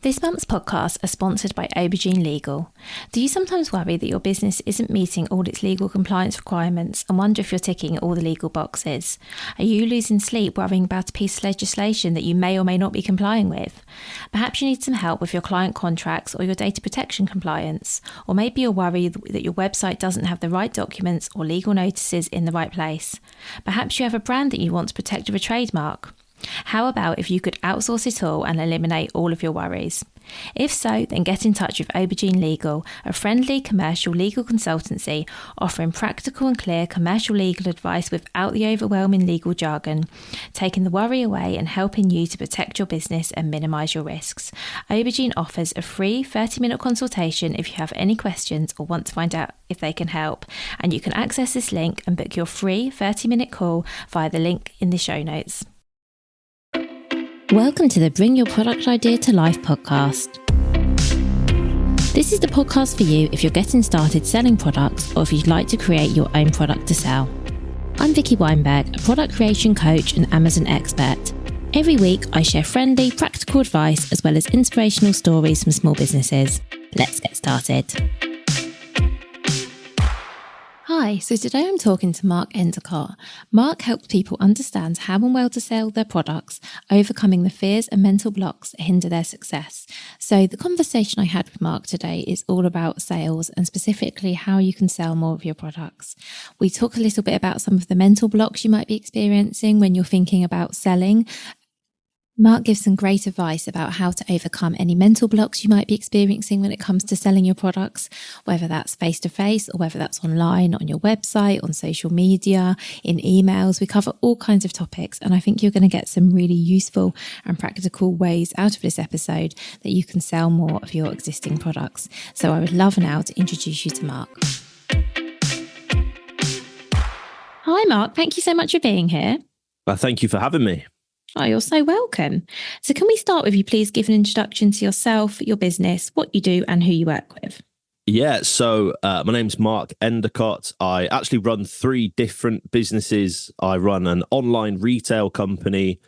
This month's podcasts are sponsored by Aubergine Legal. Do you sometimes worry that your business isn't meeting all its legal compliance requirements and wonder if you're ticking all the legal boxes? Are you losing sleep worrying about a piece of legislation that you may or may not be complying with? Perhaps you need some help with your client contracts or your data protection compliance. Or maybe you're worried that your website doesn't have the right documents or legal notices in the right place. Perhaps you have a brand that you want to protect with a trademark. How about if you could outsource it all and eliminate all of your worries? If so, then get in touch with Aubergine Legal, a friendly commercial legal consultancy offering practical and clear commercial legal advice without the overwhelming legal jargon, taking the worry away and helping you to protect your business and minimise your risks. Aubergine offers a free 30-minute consultation if you have any questions or want to find out if they can help, and you can access this link and book your free 30-minute call via the link in the show notes. Welcome to the Bring Your Product Idea to Life podcast. This is the podcast for you if you're getting started selling products or if you'd like to create your own product to sell. I'm Vicky Weinberg, a product creation coach and Amazon expert. Every week, I share friendly, practical advice as well as inspirational stories from small businesses. Let's get started. Hi, so today I'm talking to Mark Endacott. Mark helps people understand how and where to sell their products, overcoming the fears and mental blocks that hinder their success. So the conversation I had with Mark today is all about sales and specifically how you can sell more of your products. We talk a little bit about some of the mental blocks you might be experiencing when you're thinking about selling. Mark gives some great advice about how to overcome any mental blocks you might be experiencing when it comes to selling your products, whether that's face-to-face or whether that's online, on your website, on social media, in emails. We cover all kinds of topics, and I think you're going to get some really useful and practical ways out of this episode that you can sell more of your existing products. So I would love now to introduce you to Mark. Hi, Mark. Thank you so much for being here. Thank you for having me. Oh, you're so welcome. So can we start with you, please give an introduction to yourself, your business, what you do and who you work with? Yeah, so my name's Mark Endacott. I actually run 3 different businesses. I run an online retail company.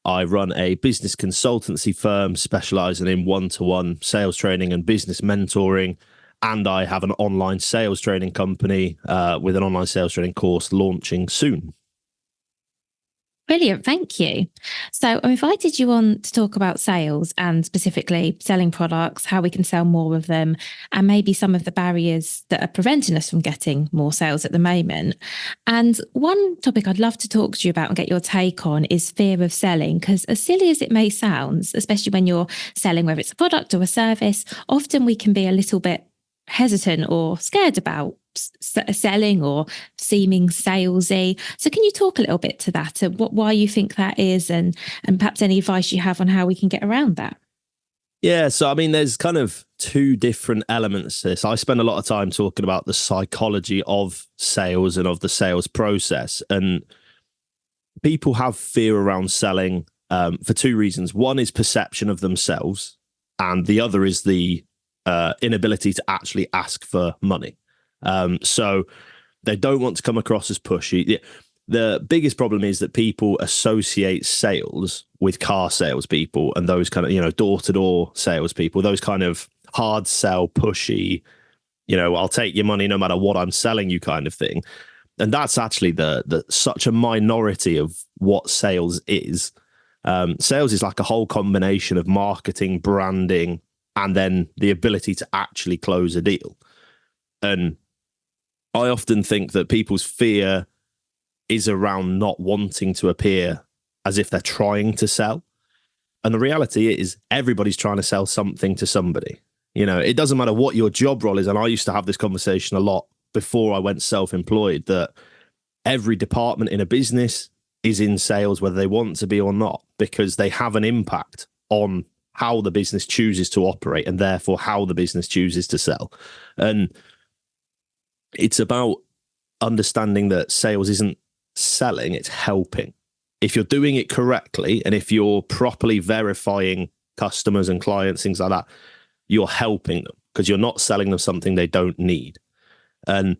I run a business consultancy firm specialising in one-to-one sales training and business mentoring. And I have an online sales training company with an online sales training course launching soon. Brilliant. Thank you. So I invited you on to talk about sales and specifically selling products, how we can sell more of them, and maybe some of the barriers that are preventing us from getting more sales at the moment. And one topic I'd love to talk to you about and get your take on is fear of selling, because as silly as it may sound, especially when you're selling, whether it's a product or a service, often we can be a little bit hesitant or scared about selling or seeming salesy. So can you talk a little bit to that, why you think that is, and perhaps any advice you have on how we can get around that? Yeah, so I mean, there's kind of 2 different elements to this. I spend a lot of time talking about the psychology of sales and of the sales process. And people have fear around selling for 2 reasons. One is perception of themselves, and the other is the inability to actually ask for money. So they don't want to come across as pushy. The biggest problem is that people associate sales with car salespeople and those kind of, door-to-door salespeople, those kind of hard sell, pushy, I'll take your money no matter what I'm selling you kind of thing. And that's actually the such a minority of what sales is. Sales is like a whole combination of marketing, branding, and then the ability to actually close a deal. And I often think that people's fear is around not wanting to appear as if they're trying to sell. And the reality is everybody's trying to sell something to somebody. It doesn't matter what your job role is. And I used to have this conversation a lot before I went self-employed, that every department in a business is in sales, whether they want to be or not, because they have an impact on how the business chooses to operate and therefore how the business chooses to sell. And it's about understanding that sales isn't selling, it's helping. If you're doing it correctly and if you're properly verifying customers and clients, things like that, you're helping them because you're not selling them something they don't need. And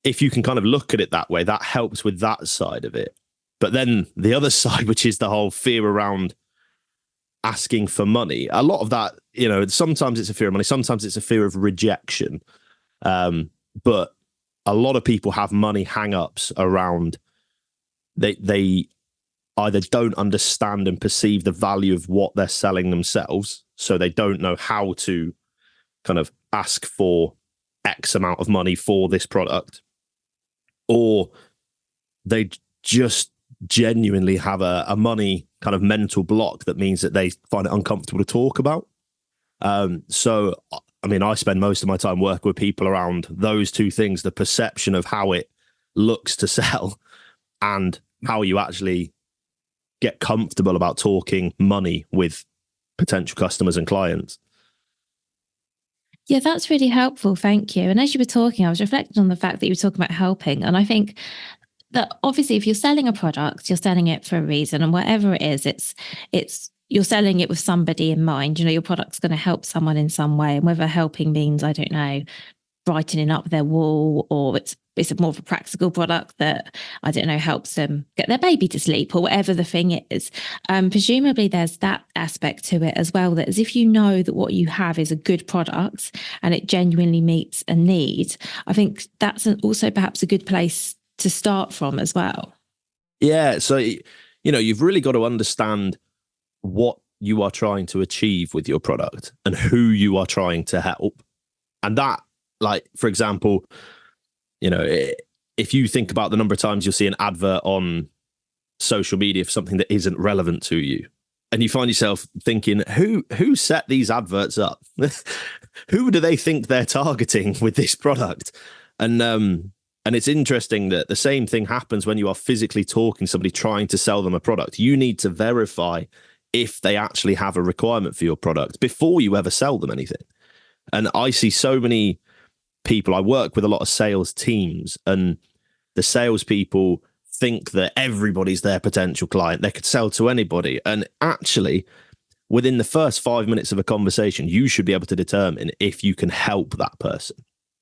if you can kind of look at it that way, that helps with that side of it. But then the other side, which is the whole fear around asking for money, a lot of that, sometimes it's a fear of money, sometimes it's a fear of rejection. But a lot of people have money hang-ups around they either don't understand and perceive the value of what they're selling themselves, so they don't know how to kind of ask for X amount of money for this product, or they just genuinely have a money kind of mental block that means that they find it uncomfortable to talk about. So, I mean, I spend most of my time working with people around those two things, the perception of how it looks to sell and how you actually get comfortable about talking money with potential customers and clients. Yeah, that's really helpful. Thank you. And as you were talking, I was reflecting on the fact that you were talking about helping. And I think that obviously if you're selling a product, you're selling it for a reason, and whatever it is, it's you're selling it with somebody in mind. Your product's going to help someone in some way. And whether helping means, I don't know, brightening up their wall, or it's more of a practical product that, I don't know, helps them get their baby to sleep, or whatever the thing is. Presumably there's that aspect to it as well, that as if you know that what you have is a good product and it genuinely meets a need, I think that's also perhaps a good place to start from as well. Yeah. So, you've really got to understand what you are trying to achieve with your product and who you are trying to help. And that, like, for example, if you think about the number of times you'll see an advert on social media for something that isn't relevant to you, and you find yourself thinking, who set these adverts up? Who do they think they're targeting with this product? And it's interesting that the same thing happens when you are physically talking to somebody trying to sell them a product. You need to verify if they actually have a requirement for your product before you ever sell them anything. And I see so many people, I work with a lot of sales teams, and the salespeople think that everybody's their potential client. They could sell to anybody. And actually, within the first 5 minutes of a conversation, you should be able to determine if you can help that person.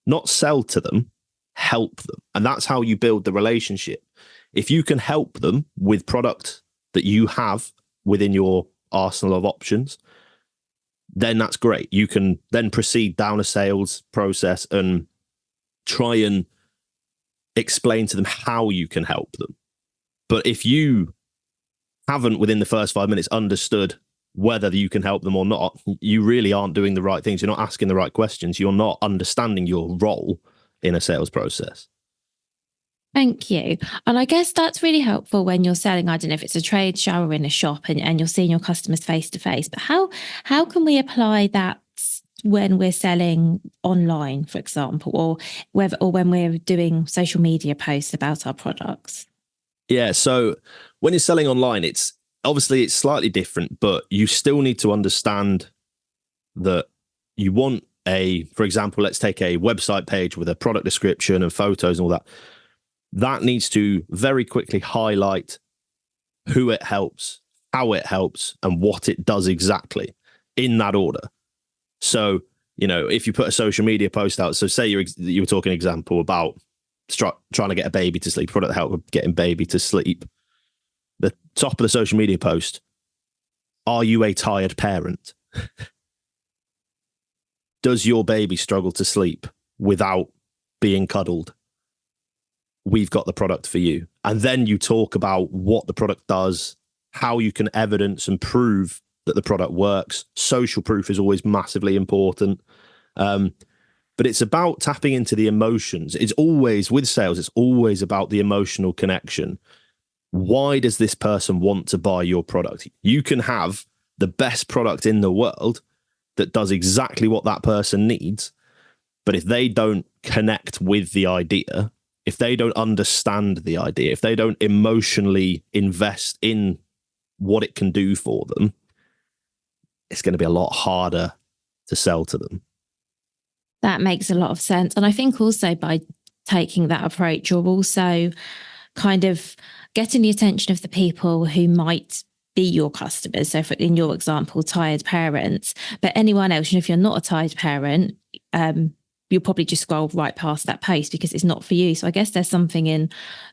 Not sell to them, help them. And that's how you build the relationship. If you can help them with product that you have within your arsenal of options, then that's great. You can then proceed down a sales process and try and explain to them how you can help them. But if you haven't, within the first 5 minutes, understood whether you can help them or not, you really aren't doing the right things. You're not asking the right questions. You're not understanding your role in a sales process. Thank you. And I guess that's really helpful when you're selling, I don't know if it's a trade show or in a shop, and you're seeing your customers face to face. But how can we apply that when we're selling online, for example, or when we're doing social media posts about our products? Yeah. So when you're selling online, it's slightly different, but you still need to understand that you want for example, let's take a website page with a product description and photos and all that. That needs to very quickly highlight who it helps, how it helps, and what it does exactly in that order. So, if you put a social media post out, so say you were talking example about trying to get a baby to sleep, product help with getting baby to sleep. The top of the social media post, are you a tired parent? Does your baby struggle to sleep without being cuddled? We've got the product for you. And then you talk about what the product does, how you can evidence and prove that the product works. Social proof is always massively important. But it's about tapping into the emotions. It's always, with sales, it's always about the emotional connection. Why does this person want to buy your product? You can have the best product in the world that does exactly what that person needs. But if they don't connect with the idea, if they don't understand the idea, if they don't emotionally invest in what it can do for them, it's going to be a lot harder to sell to them. That makes a lot of sense. And I think also by taking that approach, you're also kind of getting the attention of the people who might be your customers. So in your example, tired parents, but anyone else, if you're not a tired parent, you'll probably just scroll right past that post because it's not for you. So I guess there's something in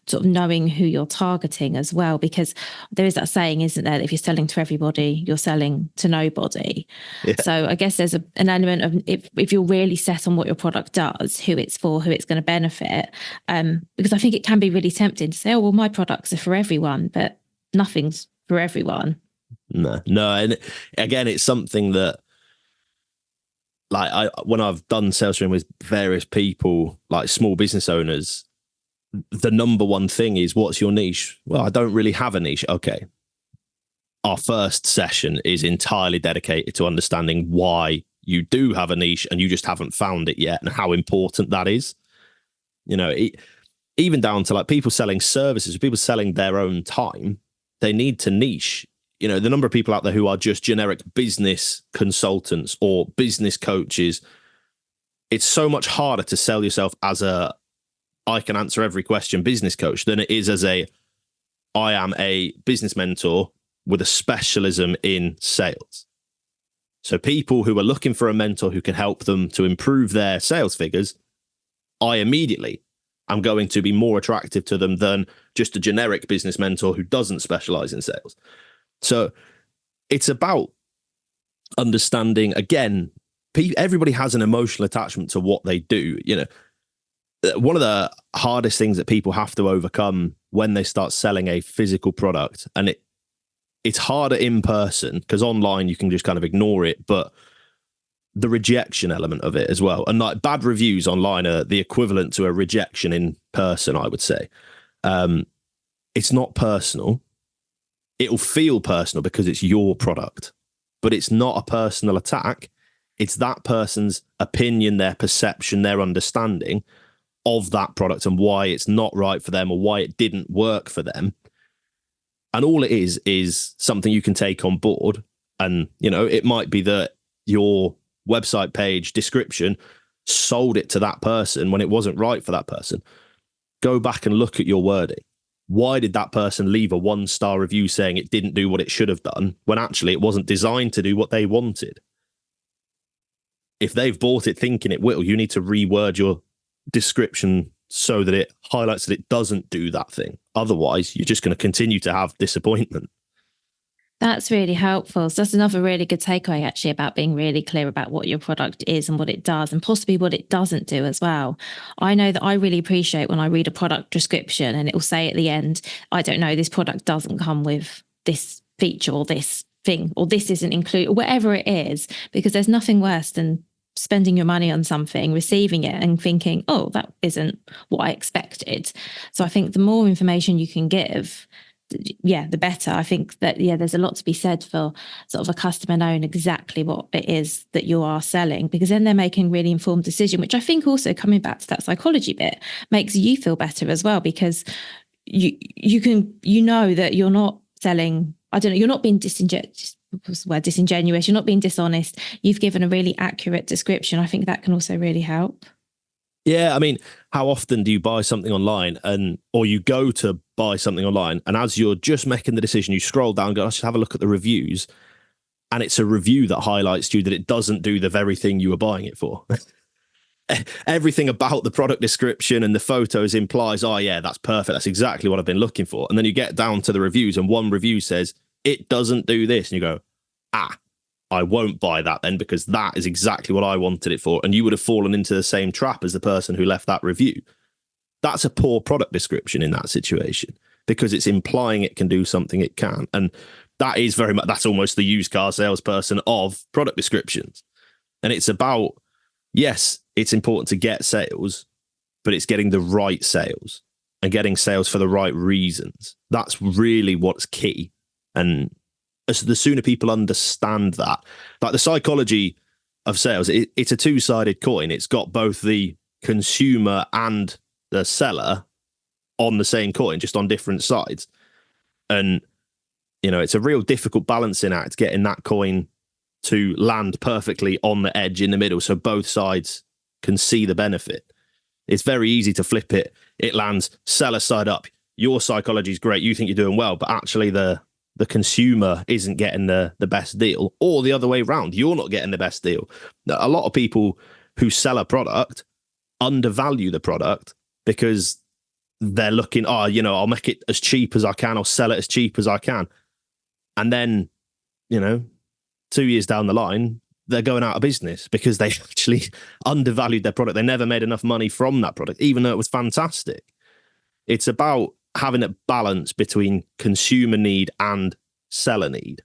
sort of knowing who you're targeting as well, because there is that saying, isn't there, that if you're selling to everybody, you're selling to nobody. Yeah. So I guess there's an element of if you're really set on what your product does, who it's for, who it's going to benefit, because I think it can be really tempting to say, oh, well, my products are for everyone, but nothing's for everyone. No. And again, it's something that, like, when I've done sales training with various people, like small business owners, the number one thing is, what's your niche? Well, I don't really have a niche. Okay. Our first session is entirely dedicated to understanding why you do have a niche and you just haven't found it yet, and how important that is. You know, even down to like people selling services, people selling their own time, they need to niche. You know, the number of people out there who are just generic business consultants or business coaches, it's so much harder to sell yourself as I can answer every question business coach than it is as I am a business mentor with a specialism in sales. So people who are looking for a mentor who can help them to improve their sales figures, I immediately am going to be more attractive to them than just a generic business mentor who doesn't specialize in sales. So it's about understanding, again, everybody has an emotional attachment to what they do. You know, one of the hardest things that people have to overcome when they start selling a physical product, and it's harder in person because online you can just kind of ignore it, but the rejection element of it as well. And like bad reviews online are the equivalent to a rejection in person, I would say. It's not personal. It'll feel personal because it's your product, but it's not a personal attack. It's that person's opinion, their perception, their understanding of that product and why it's not right for them or why it didn't work for them. And all it is something you can take on board. And, you know, it might be that your website page description sold it to that person when it wasn't right for that person. Go back and look at your wording. Why did that person leave a 1-star review saying it didn't do what it should have done when actually it wasn't designed to do what they wanted? If they've bought it thinking it will, you need to reword your description so that it highlights that it doesn't do that thing. Otherwise, you're just going to continue to have disappointment. That's really helpful. So that's another really good takeaway, actually, about being really clear about what your product is and what it does, and possibly what it doesn't do as well. I know that I really appreciate when I read a product description and it will say at the end, I don't know, this product doesn't come with this feature or this thing, or this isn't included, or whatever it is, because there's nothing worse than spending your money on something, receiving it and thinking, oh, that isn't what I expected. So I think the more information you can give, the better. I think that, there's a lot to be said for sort of a customer knowing exactly what it is that you are selling, because then they're making really informed decision, which I think also, coming back to that psychology bit, makes you feel better as well, because you know that you're not selling, I don't know, you're not being disingenuous, you're not being dishonest. You've given a really accurate description. I think that can also really help. Yeah, I mean, how often do you buy something online or you go to buy something online, and as you're just making the decision, you scroll down and go, let's just have a look at the reviews, and it's a review that highlights to you that it doesn't do the very thing you were buying it for. Everything about the product description and the photos implies, oh yeah, that's perfect. That's exactly what I've been looking for. And then you get down to the reviews and one review says, it doesn't do this. And you go, I won't buy that then, because that is exactly what I wanted it for. And you would have fallen into the same trap as the person who left that review. That's a poor product description in that situation, because it's implying it can do something it can. And that is very much, that's almost the used car salesperson of product descriptions. And it's about, yes, it's important to get sales, but it's getting the right sales and getting sales for the right reasons. That's really what's key. And the sooner people understand that, like the psychology of sales, it's a two-sided coin. It's got both the consumer and the seller on the same coin, just on different sides. And, you know, it's a real difficult balancing act, getting that coin to land perfectly on the edge in the middle so both sides can see the benefit. It's very easy to flip it. It lands seller side up. Your psychology is great. You think you're doing well, but actually the consumer isn't getting the best deal, or the other way around. You're not getting the best deal. A lot of people who sell a product undervalue the product because they're looking, I'll make it as cheap as I can, I'll sell it as cheap as I can. And then, 2 years down the line, they're going out of business because they actually undervalued their product. They never made enough money from that product, even though it was fantastic. It's about having a balance between consumer need and seller need.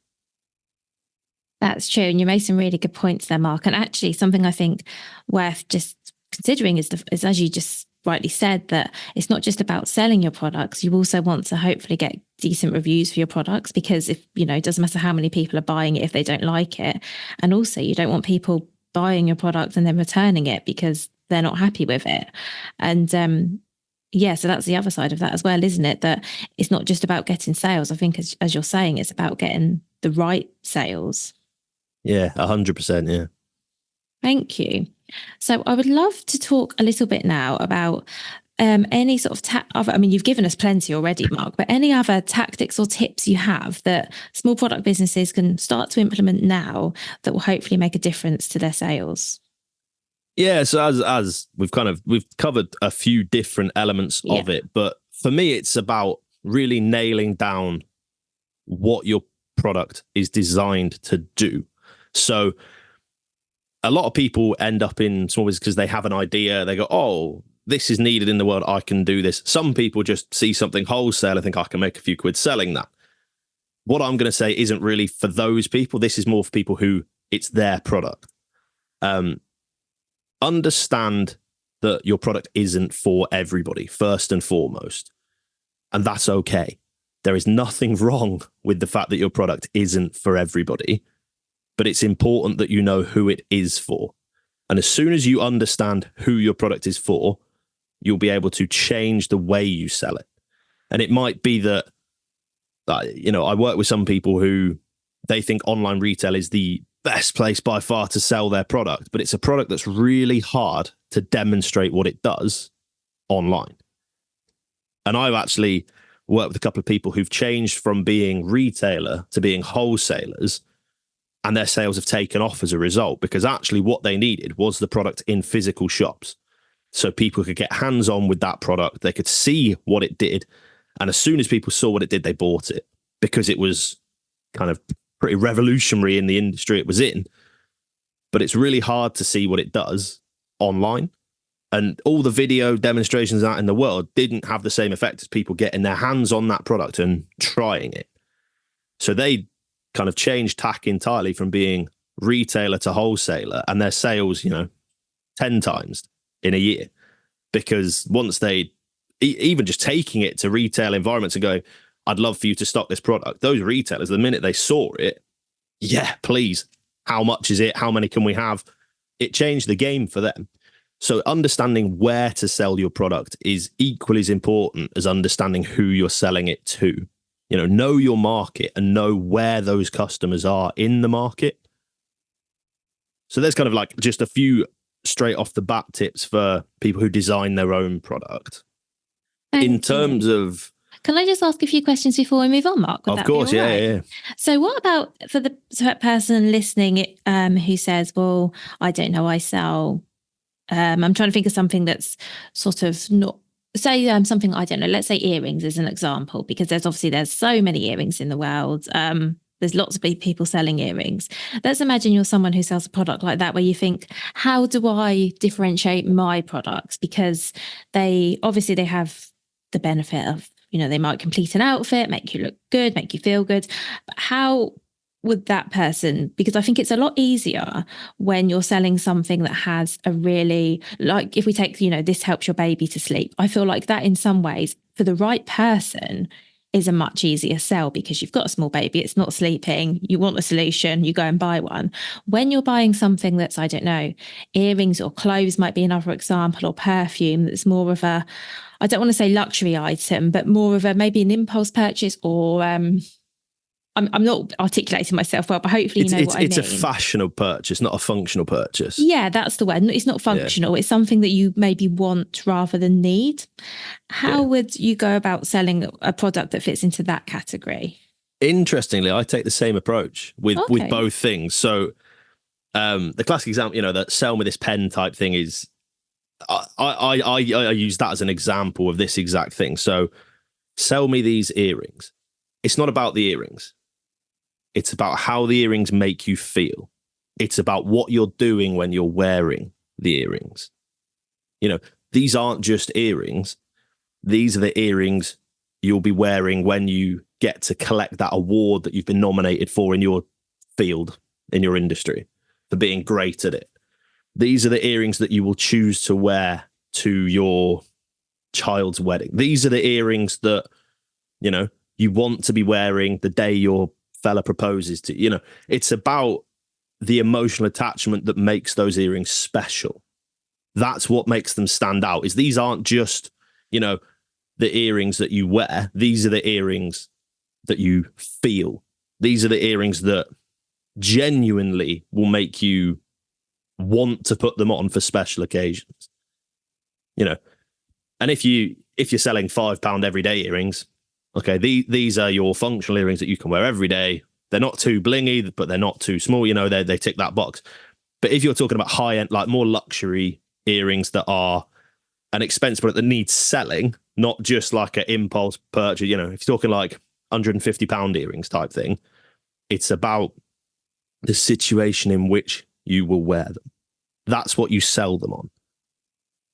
That's true. And you made some really good points there, Mark. And actually something I think worth just considering is as you just rightly said, that it's not just about selling your products. You also want to hopefully get decent reviews for your products, because if, it doesn't matter how many people are buying it if they don't like it. And also you don't want people buying your product and then returning it because they're not happy with it. And so that's the other side of that as well, isn't it? That it's not just about getting sales. I think as you're saying, it's about getting the right sales. Yeah, 100%. Yeah. Thank you. So I would love to talk a little bit now about any sort of you've given us plenty already, Mark, but any other tactics or tips you have that small product businesses can start to implement now that will hopefully make a difference to their sales? Yeah, so as we've covered a few different elements of it, but for me, it's about really nailing down what your product is designed to do. So a lot of people end up in small business because they have an idea. They go, oh, this is needed in the world. I can do this. Some people just see something wholesale and think I can make a few quid selling that. What I'm going to say isn't really for those people. This is more for people who it's their product. Understand that your product isn't for everybody, first and foremost. And that's okay. There is nothing wrong with the fact that your product isn't for everybody, but it's important that you know who it is for. And as soon as you understand who your product is for, you'll be able to change the way you sell it. And it might be that, I work with some people who they think online retail is the best place by far to sell their product, but it's a product that's really hard to demonstrate what it does online. And I've actually worked with a couple of people who've changed from being retailer to being wholesalers, and their sales have taken off as a result, because actually what they needed was the product in physical shops. So people could get hands-on with that product. They could see what it did. And as soon as people saw what it did, they bought it, because it was kind of pretty revolutionary in the industry it was in. But it's really hard to see what it does online. And all the video demonstrations out in the world didn't have the same effect as people getting their hands on that product and trying it. So they kind of changed tack entirely from being retailer to wholesaler, and their sales, 10 times in a year, because once they even just taking it to retail environments and going, I'd love for you to stock this product. Those retailers, the minute they saw it, yeah, please. How much is it? How many can we have? It changed the game for them. So understanding where to sell your product is equally as important as understanding who you're selling it to. Know your market and know where those customers are in the market. So there's kind of like just a few straight off the bat tips for people who design their own product. In terms of... Can I just ask a few questions before we move on, Mark? Of course, yeah. So what about for the person listening who says, well, I don't know, I sell... I'm trying to think of something that's sort of not... Say something, I don't know, let's say earrings as an example, because there's so many earrings in the world. There's lots of people selling earrings. Let's imagine you're someone who sells a product like that, where you think, how do I differentiate my products? Because they have the benefit of, they might complete an outfit, make you look good, make you feel good. But how would that person, because I think it's a lot easier when you're selling something that has a really, like if we take, this helps your baby to sleep. I feel like that in some ways for the right person is a much easier sell, because you've got a small baby, it's not sleeping, you want a solution, you go and buy one. When you're buying something that's, I don't know, earrings or clothes might be another example, or perfume, that's more of a, I don't want to say luxury item, but more of a maybe an impulse purchase, or I'm not articulating myself well, but hopefully what I mean. It's a fashionable purchase, not a functional purchase. Yeah, that's the word. It's not functional. Yeah. It's something that you maybe want rather than need. How would you go about selling a product that fits into that category? Interestingly, I take the same approach with both things. So the classic example, that sell me this pen type thing is, I use that as an example of this exact thing. So sell me these earrings. It's not about the earrings. It's about how the earrings make you feel. It's about what you're doing when you're wearing the earrings. You know, these aren't just earrings. These are the earrings you'll be wearing when you get to collect that award that you've been nominated for in your field, in your industry, for being great at it. These are the earrings that you will choose to wear to your child's wedding. These are the earrings that, you know, you want to be wearing the day your fella proposes to. You know, it's about the emotional attachment that makes those earrings special. That's what makes them stand out. Is these aren't just, you know, the earrings that you wear. These are the earrings that you feel. These are the earrings that genuinely will make you want to put them on for special occasions. You know, and if you're selling £5 everyday earrings, okay, these are your functional earrings that you can wear every day. They're not too blingy, but they're not too small. You know, they tick that box. But if you're talking about high end, like more luxury earrings that are an expense product that needs selling, not just like an impulse purchase, you know, if you're talking like £150 earrings type thing, it's about the situation in which you will wear them. That's what you sell them on.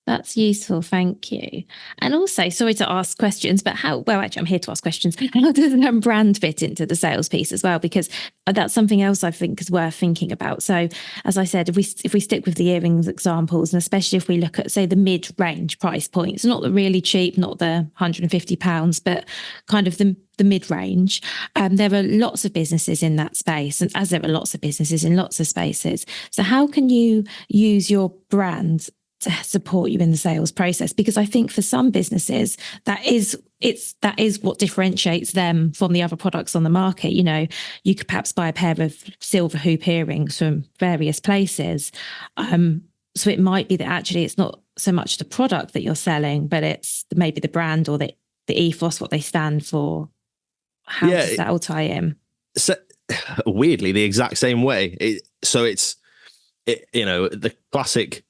That's useful. Thank you. And also, sorry to ask questions, but actually, I'm here to ask questions. How does brand fit into the sales piece as well? Because that's something else I think is worth thinking about. So, as I said, if we stick with the earrings examples, and especially if we look at, say, the mid-range price points, not the really cheap, not the £150, but kind of the mid-range, there are lots of businesses in that space, and as there are lots of businesses in lots of spaces. So how can you use your brand to support you in the sales process? Because I think for some businesses, that is what differentiates them from the other products on the market. You know, you could perhaps buy a pair of silver hoop earrings from various places. So it might be that actually it's not so much the product that you're selling, but it's maybe the brand or the ethos, what they stand for. How does that all tie in? So, weirdly, the exact same way. You know, the classic,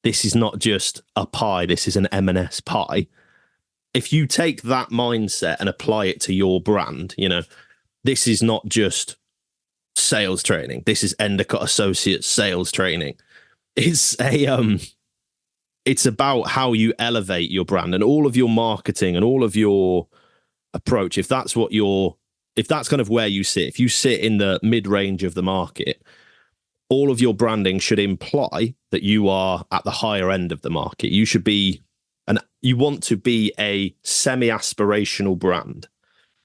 this is not just a pie, this is an M&S pie. If you take that mindset and apply it to your brand, you know, this is not just sales training. This is Endacott Associates sales training. It's about how you elevate your brand and all of your marketing and all of your approach. If that's kind of where you sit, if you sit in the mid-range of the market, all of your branding should imply that you are at the higher end of the market. You should be, and you want to be a semi-aspirational brand.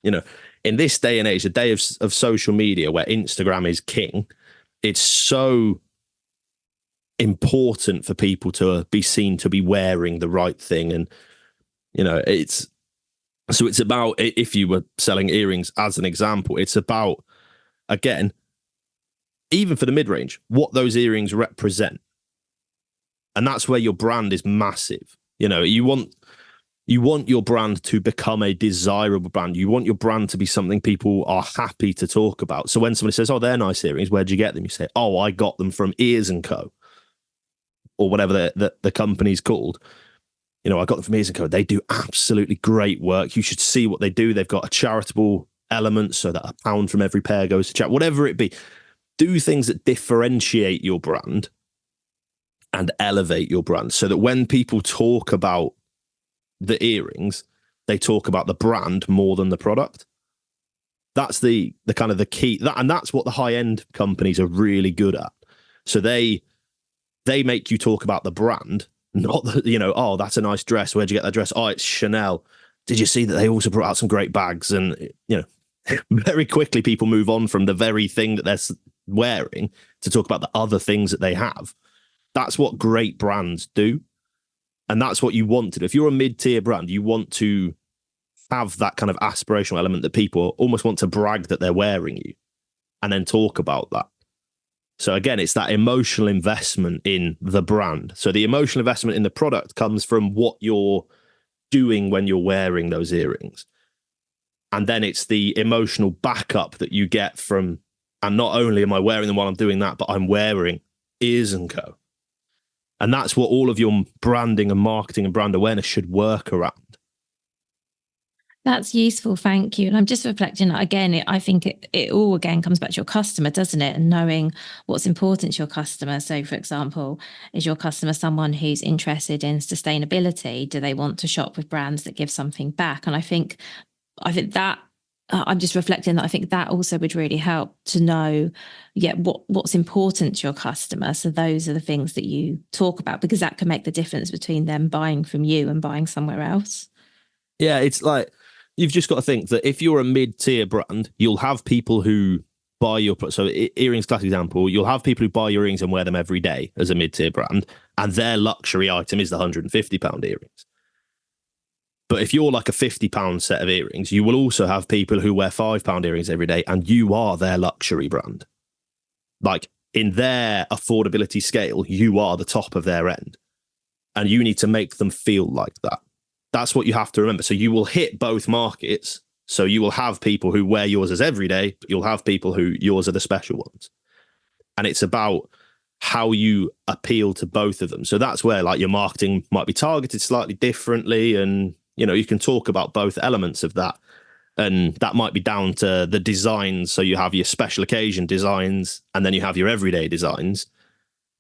You know, in this day and age, a day of social media where Instagram is king, it's so important for people to be seen to be wearing the right thing. And, you know, it's about, if you were selling earrings as an example, it's about, again, even for the mid-range, what those earrings represent. And that's where your brand is massive. You know, you want your brand to become a desirable brand. You want your brand to be something people are happy to talk about. So when somebody says, oh, they're nice earrings, where'd you get them? You say, oh, I got them from Ears & Co. Or whatever the company's called. You know, I got them from Ears & Co. They do absolutely great work. You should see what they do. They've got a charitable element so that £1 from every pair goes to charity, whatever it be. Do things that differentiate your brand and elevate your brand so that when people talk about the earrings, they talk about the brand more than the product. That's the kind of the key. And that's what the high-end companies are really good at. So they make you talk about the brand, not the, you know, oh, that's a nice dress. Where'd you get that dress? Oh, it's Chanel. Did you see that they also brought out some great bags? And, you know, very quickly people move on from the very thing that they're wearing to talk about the other things that they have. That's what great brands do. And that's what you want to do. If you're a mid-tier brand, you want to have that kind of aspirational element that people almost want to brag that they're wearing you and then talk about that. So again, it's that emotional investment in the brand. So the emotional investment in the product comes from what you're doing when you're wearing those earrings. And then it's the emotional backup that you get from, and not only am I wearing them while I'm doing that, but I'm wearing Ears & Co. And that's what all of your branding and marketing and brand awareness should work around. That's useful, thank you. And I'm just reflecting again, I think it all again comes back to your customer, doesn't it? And knowing what's important to your customer. So for example, is your customer someone who's interested in sustainability? Do they want to shop with brands that give something back? And I think that I'm just reflecting that I think that also would really help to know, what's important to your customer. So those are the things that you talk about, because that can make the difference between them buying from you and buying somewhere else. Yeah, it's like, you've just got to think that if you're a mid-tier brand, you'll have people who buy your... So earrings, classic example, you'll have people who buy your earrings and wear them every day as a mid-tier brand, and their luxury item is the £150 earrings. But if you're like a £50 set of earrings, you will also have people who wear £5 earrings every day, and you are their luxury brand. Like, in their affordability scale, you are the top of their end. And you need to make them feel like that. That's what you have to remember. So you will hit both markets. So you will have people who wear yours as everyday, but you'll have people who yours are the special ones. And it's about how you appeal to both of them. So that's where like your marketing might be targeted slightly differently. And, you can talk about both elements of that. And that might be down to the designs. So you have your special occasion designs, and then you have your everyday designs.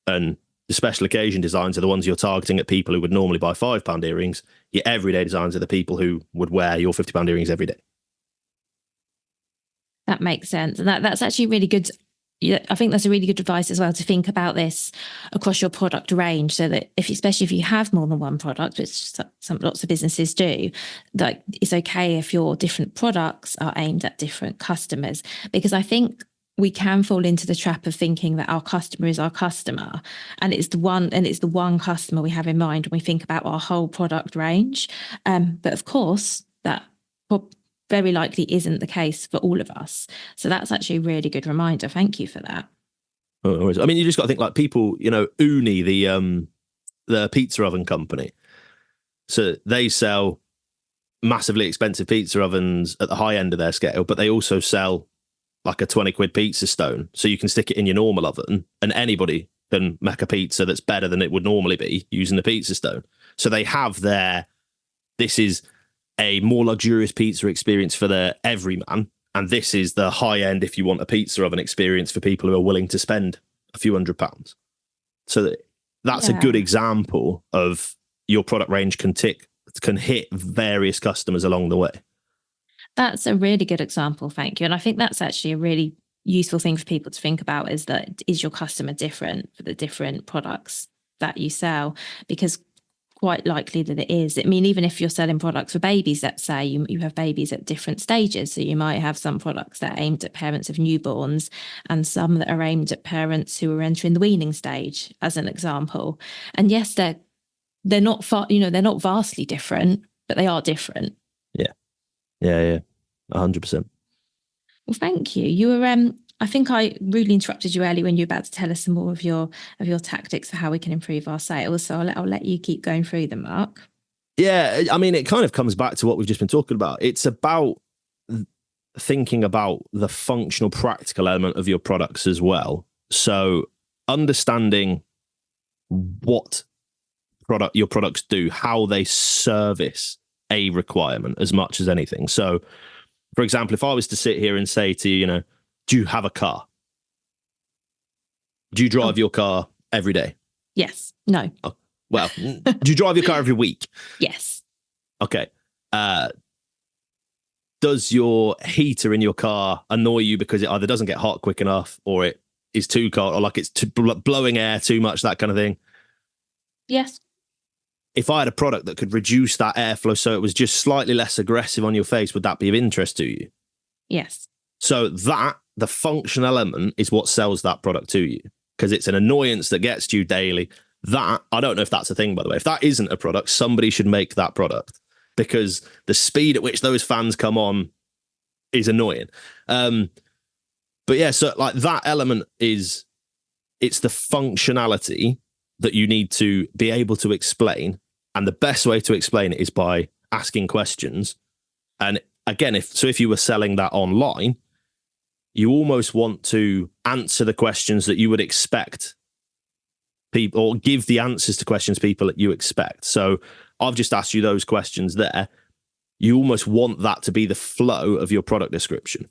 And the special occasion designs are the ones you're targeting at people who would normally buy £5 earrings. Your everyday designs are the people who would wear your £50 earrings every day. That makes sense. And that's actually really good. I think that's a really good advice as well, to think about this across your product range, so that especially if you have more than one product, which lots of businesses do, like it's okay if your different products are aimed at different customers, because I think we can fall into the trap of thinking that our customer is our customer, and it's the one customer we have in mind when we think about our whole product range. But of course, that very likely isn't the case for all of us. So that's actually a really good reminder. Thank you for that. I mean, you just got to think like people, Uni, the pizza oven company. So they sell massively expensive pizza ovens at the high end of their scale, but they also sell like a 20 quid pizza stone. So you can stick it in your normal oven and anybody can make a pizza that's better than it would normally be using the pizza stone. So they have this is a more luxurious pizza experience for the everyman. And this is the high end, if you want a pizza oven experience for people who are willing to spend a few £100s. So that's a good example of your product range can hit various customers along the way. That's a really good example. Thank you. And I think that's actually a really useful thing for people to think about, is that is your customer different for the different products that you sell? Because quite likely that it is. I mean, even if you're selling products for babies, let's say you have babies at different stages. So you might have some products that are aimed at parents of newborns and some that are aimed at parents who are entering the weaning stage, as an example. And yes, they're not they're not vastly different, but they are different. Yeah. 100%. Well, thank you. You were I think I rudely interrupted you earlier when you were about to tell us some more of your tactics for how we can improve our sales. So I'll let you keep going through them, Mark. Yeah, I mean, it kind of comes back to what we've just been talking about. It's about thinking about the functional, practical element of your products as well. So understanding what your products do, how they service a requirement as much as anything. So, for example, if I was to sit here and say to you, do you have a car? Do you drive your car every day? Yes. No. Oh, well, do you drive your car every week? Yes. Okay. Does your heater in your car annoy you because it either doesn't get hot quick enough, or it is too cold, or like it's blowing air too much, that kind of thing? Yes. If I had a product that could reduce that airflow so it was just slightly less aggressive on your face, would that be of interest to you? Yes. So the functional element is what sells that product to you, because it's an annoyance that gets to you daily. That, I don't know if that's a thing, by the way. If that isn't a product, somebody should make that product, because the speed at which those fans come on is annoying. But yeah, so like that element it's the functionality that you need to be able to explain. And the best way to explain it is by asking questions. And again, if you were selling that online, you almost want to answer the questions that you would expect people, or give the answers to questions people that you expect. So I've just asked you those questions there. You almost want that to be the flow of your product description.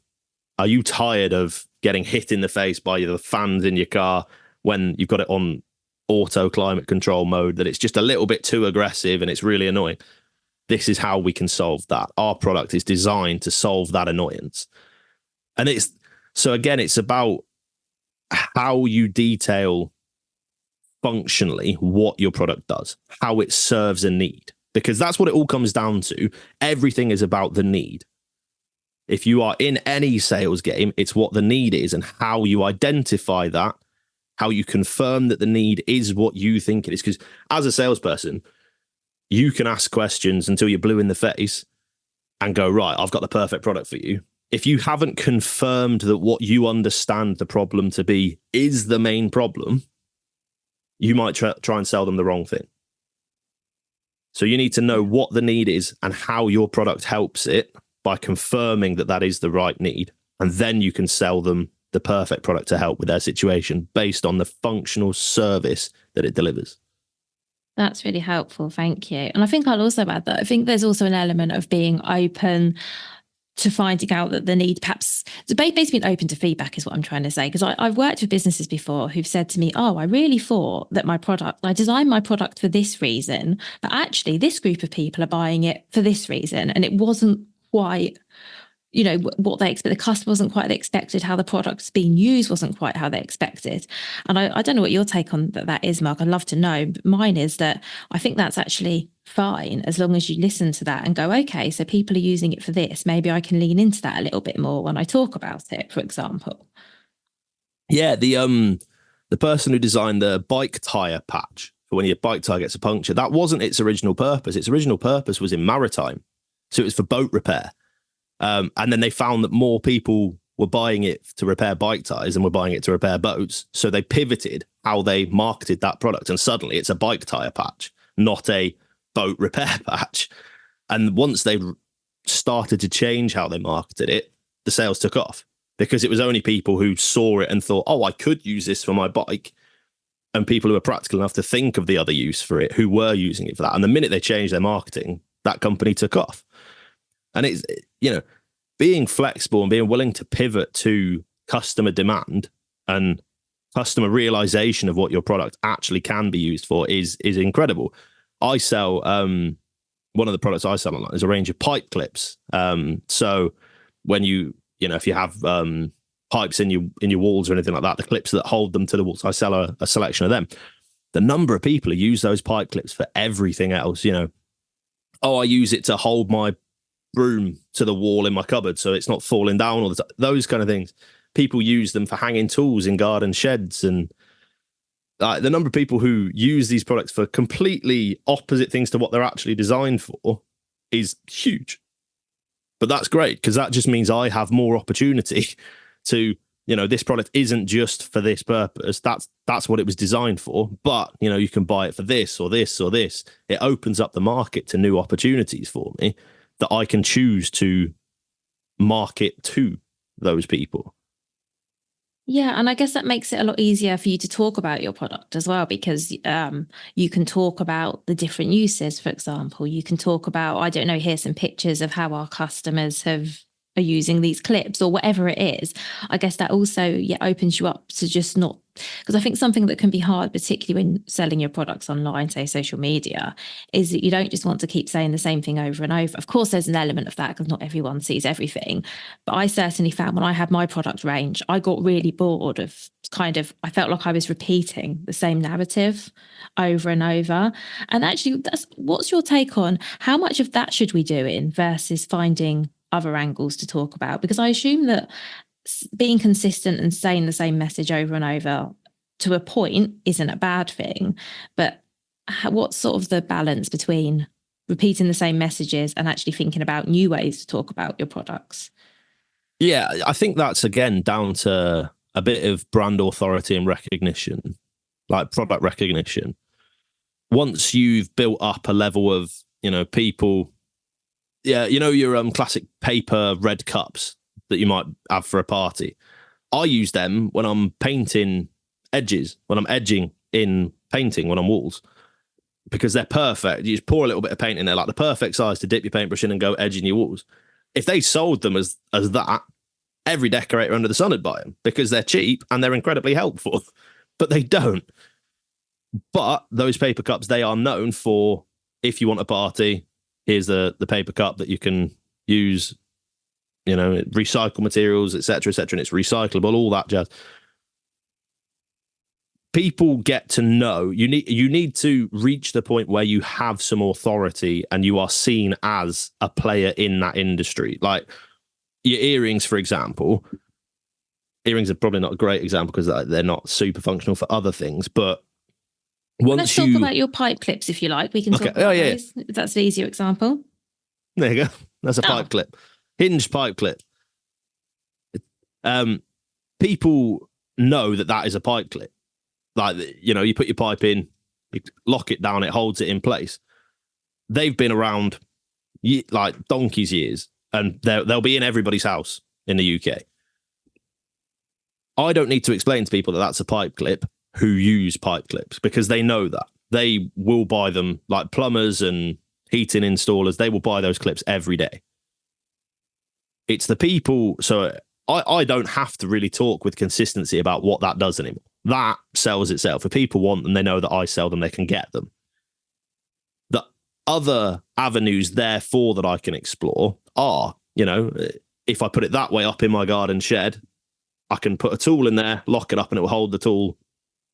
Are you tired of getting hit in the face by the fans in your car when you've got it on auto climate control mode, that it's just a little bit too aggressive and it's really annoying? This is how we can solve that. Our product is designed to solve that annoyance. And it's about how you detail functionally what your product does, how it serves a need, because that's what it all comes down to. Everything is about the need. If you are in any sales game, it's what the need is and how you identify that, how you confirm that the need is what you think it is. Because as a salesperson, you can ask questions until you're blue in the face and go, right, I've got the perfect product for you. If you haven't confirmed that what you understand the problem to be is the main problem, you might try and sell them the wrong thing. So you need to know what the need is and how your product helps it by confirming that that is the right need. And then you can sell them the perfect product to help with their situation based on the functional service that it delivers. That's really helpful. Thank you. And I think I'll also add that I think there's also an element of being open to finding out that the need, perhaps basically being open to feedback is what I'm trying to say. Because I've worked with businesses before who've said to me, oh, I really thought that I designed my product for this reason, but actually this group of people are buying it for this reason. And it wasn't quite, what they expect. The customer wasn't quite expected, how the product's being used wasn't quite how they expected. And I don't know what your take on that is, Mark. I'd love to know. But mine is that I think that's actually fine as long as you listen to that and go, okay, so people are using it for this. Maybe I can lean into that a little bit more when I talk about it, for example. Yeah, the person who designed the bike tire patch for when your bike tire gets a puncture, that wasn't its original purpose. Its original purpose was in maritime. So it was for boat repair. And then they found that more people were buying it to repair bike tires than were buying it to repair boats. So they pivoted how they marketed that product. And suddenly it's a bike tire patch, not a boat repair patch. And once they started to change how they marketed it, the sales took off because it was only people who saw it and thought, oh, I could use this for my bike. And people who were practical enough to think of the other use for it, who were using it for that. And the minute they changed their marketing, that company took off. And it's, being flexible and being willing to pivot to customer demand and customer realization of what your product actually can be used for is incredible. I sell, one of the products I sell online is a range of pipe clips. So when if you have pipes in your walls or anything like that, the clips that hold them to the walls, I sell a selection of them. The number of people who use those pipe clips for everything else, I use it to hold my broom to the wall in my cupboard so it's not falling down all the time. Those kind of things. People use them for hanging tools in garden sheds, and the number of people who use these products for completely opposite things to what they're actually designed for is huge. But that's great because that just means I have more opportunity to, this product isn't just for this purpose. That's what it was designed for. But, you can buy it for this or this or this. It opens up the market to new opportunities for me that I can choose to market to those people. Yeah, and I guess that makes it a lot easier for you to talk about your product as well, because you can talk about the different uses, for example. You can talk about, here's some pictures of how our customers are using these clips or whatever it is. I guess that also opens you up to just not, because I think something that can be hard, particularly when selling your products online, say social media, is that you don't just want to keep saying the same thing over and over. Of course, there's an element of that because not everyone sees everything. But I certainly found when I had my product range, I got really bored of I felt like I was repeating the same narrative over and over. And actually, what's your take on how much of that should we do in versus finding other angles to talk about? Because I assume that being consistent and saying the same message over and over to a point isn't a bad thing, but what's sort of the balance between repeating the same messages and actually thinking about new ways to talk about your products? Yeah, I think that's again down to a bit of brand authority and recognition, like product recognition. Once you've built up a level of, people, your classic paper red cups that you might have for a party. I use them when I'm painting edges, when I'm edging in painting one on walls because they're perfect. You just pour a little bit of paint in there, like the perfect size to dip your paintbrush in and go edging your walls. If they sold them as that, every decorator under the sun would buy them because they're cheap and they're incredibly helpful, but they don't. But those paper cups, they are known for, if you want a party, here's the paper cup that you can use, recycle materials, etc., and it's recyclable, all that jazz. People get to know, you need to reach the point where you have some authority and you are seen as a player in that industry. Like your earrings, for example. Earrings are probably not a great example because they're not super functional for other things, but let's talk about your pipe clips if you like. We can talk about those. That's an easier example. There you go. That's a pipe clip. Hinged pipe clip. People know that is a pipe clip. Like, you put your pipe in, you lock it down, it holds it in place. They've been around like donkey's years, and they'll be in everybody's house in the UK. I don't need to explain to people that that's a pipe clip who use pipe clips because they know that. They will buy them, like plumbers and heating installers, they will buy those clips every day. It's the people, so I don't have to really talk with consistency about what that does anymore. That sells itself. If people want them, they know that I sell them, they can get them. The other avenues, therefore, that I can explore are, if I put it that way up in my garden shed, I can put a tool in there, lock it up, and it will hold the tool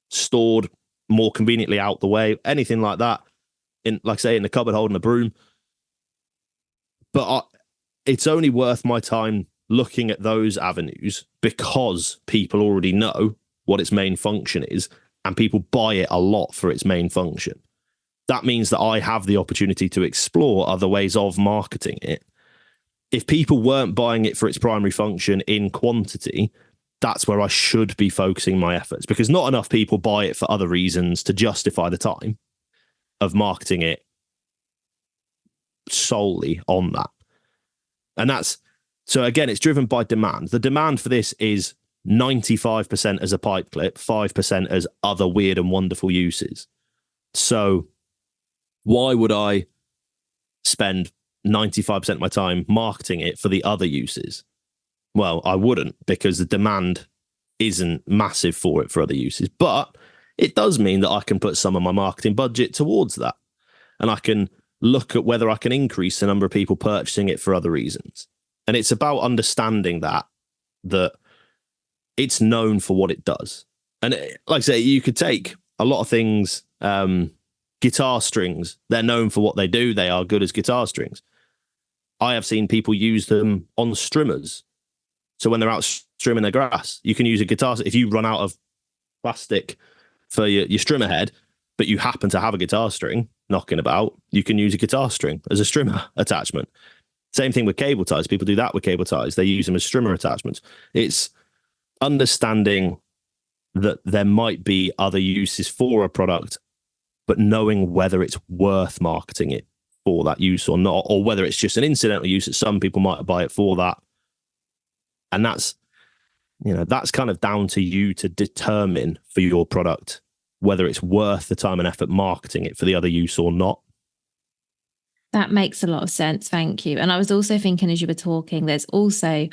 stored more conveniently out the way, anything like that. In, like I say, in the cupboard holding a broom. But it's only worth my time looking at those avenues because people already know what its main function is and people buy it a lot for its main function. That means that I have the opportunity to explore other ways of marketing it. If people weren't buying it for its primary function in quantity, that's where I should be focusing my efforts because not enough people buy it for other reasons to justify the time of marketing it solely on that. And so again, it's driven by demand. The demand for this is 95% as a pipe clip, 5% as other weird and wonderful uses. So why would I spend 95% of my time marketing it for the other uses? Well, I wouldn't because the demand isn't massive for it for other uses. But it does mean that I can put some of my marketing budget towards that. And I can look at whether I can increase the number of people purchasing it for other reasons. And it's about understanding that it's known for what it does. And like I say, you could take a lot of things, guitar strings, they're known for what they do. They are good as guitar strings. I have seen people use them on strimmers. So when they're out strimming their grass, you can use a guitar. If you run out of plastic for your strimmer head, but you happen to have a guitar string knocking about, you can use a guitar string as a strimmer attachment. Same thing with cable ties. People do that with cable ties. They use them as strimmer attachments. It's understanding that there might be other uses for a product, but knowing whether it's worth marketing it for that use or not, or whether it's just an incidental use that some people might buy it for that. And that's kind of down to you to determine for your product whether it's worth the time and effort marketing it for the other use or not. That makes a lot of sense. Thank you. And I was also thinking as you were talking, there's also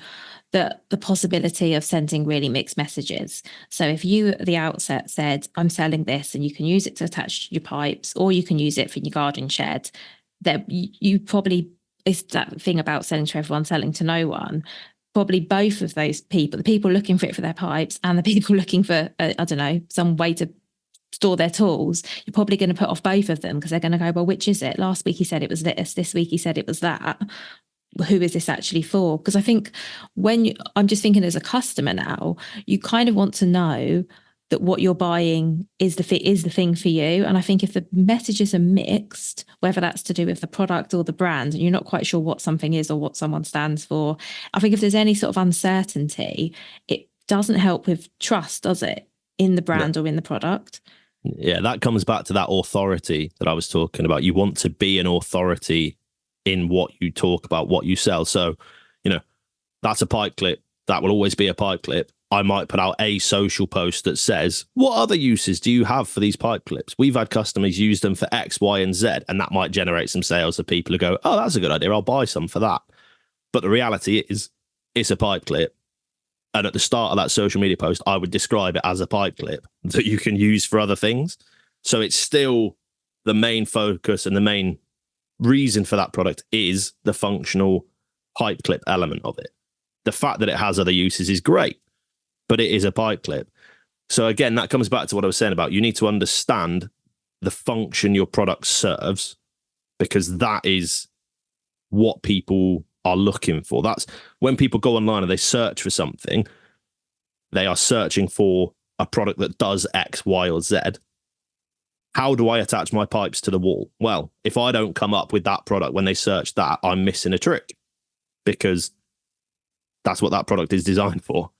the possibility of sending really mixed messages. So if you at the outset said, I'm selling this and you can use it to attach to your pipes or you can use it for your garden shed, that you probably, it's that thing about selling to everyone, selling to no one. Probably both of those people, the people looking for it for their pipes and the people looking for, some way to store their tools, you're probably going to put off both of them because they're going to go, well, which is it? Last week he said it was this week he said it was that. Who is this actually for? Because I think I'm just thinking as a customer now, you kind of want to know that what you're buying is the thing for you. And I think if the messages are mixed, whether that's to do with the product or the brand, and you're not quite sure what something is or what someone stands for, I think if there's any sort of uncertainty, it doesn't help with trust, does it, in the brand or in the product? Yeah, that comes back to that authority that I was talking about. You want to be an authority in what you talk about, what you sell. So, that's a pipe clip. That will always be a pipe clip. I might put out a social post that says, what other uses do you have for these pipe clips? We've had customers use them for X, Y, and Z, and that might generate some sales of people who go, oh, that's a good idea. I'll buy some for that. But the reality is, it's a pipe clip. And at the start of that social media post, I would describe it as a pipe clip that you can use for other things. So it's still the main focus, and the main reason for that product is the functional pipe clip element of it. The fact that it has other uses is great, but it is a pipe clip. So again, that comes back to what I was saying about you need to understand the function your product serves, because that is what people are looking for. That's when people go online and they search for something, they are searching for a product that does X, Y, or Z. How do I attach my pipes to the wall? Well, if I don't come up with that product when they search that, I'm missing a trick, because that's what that product is designed for.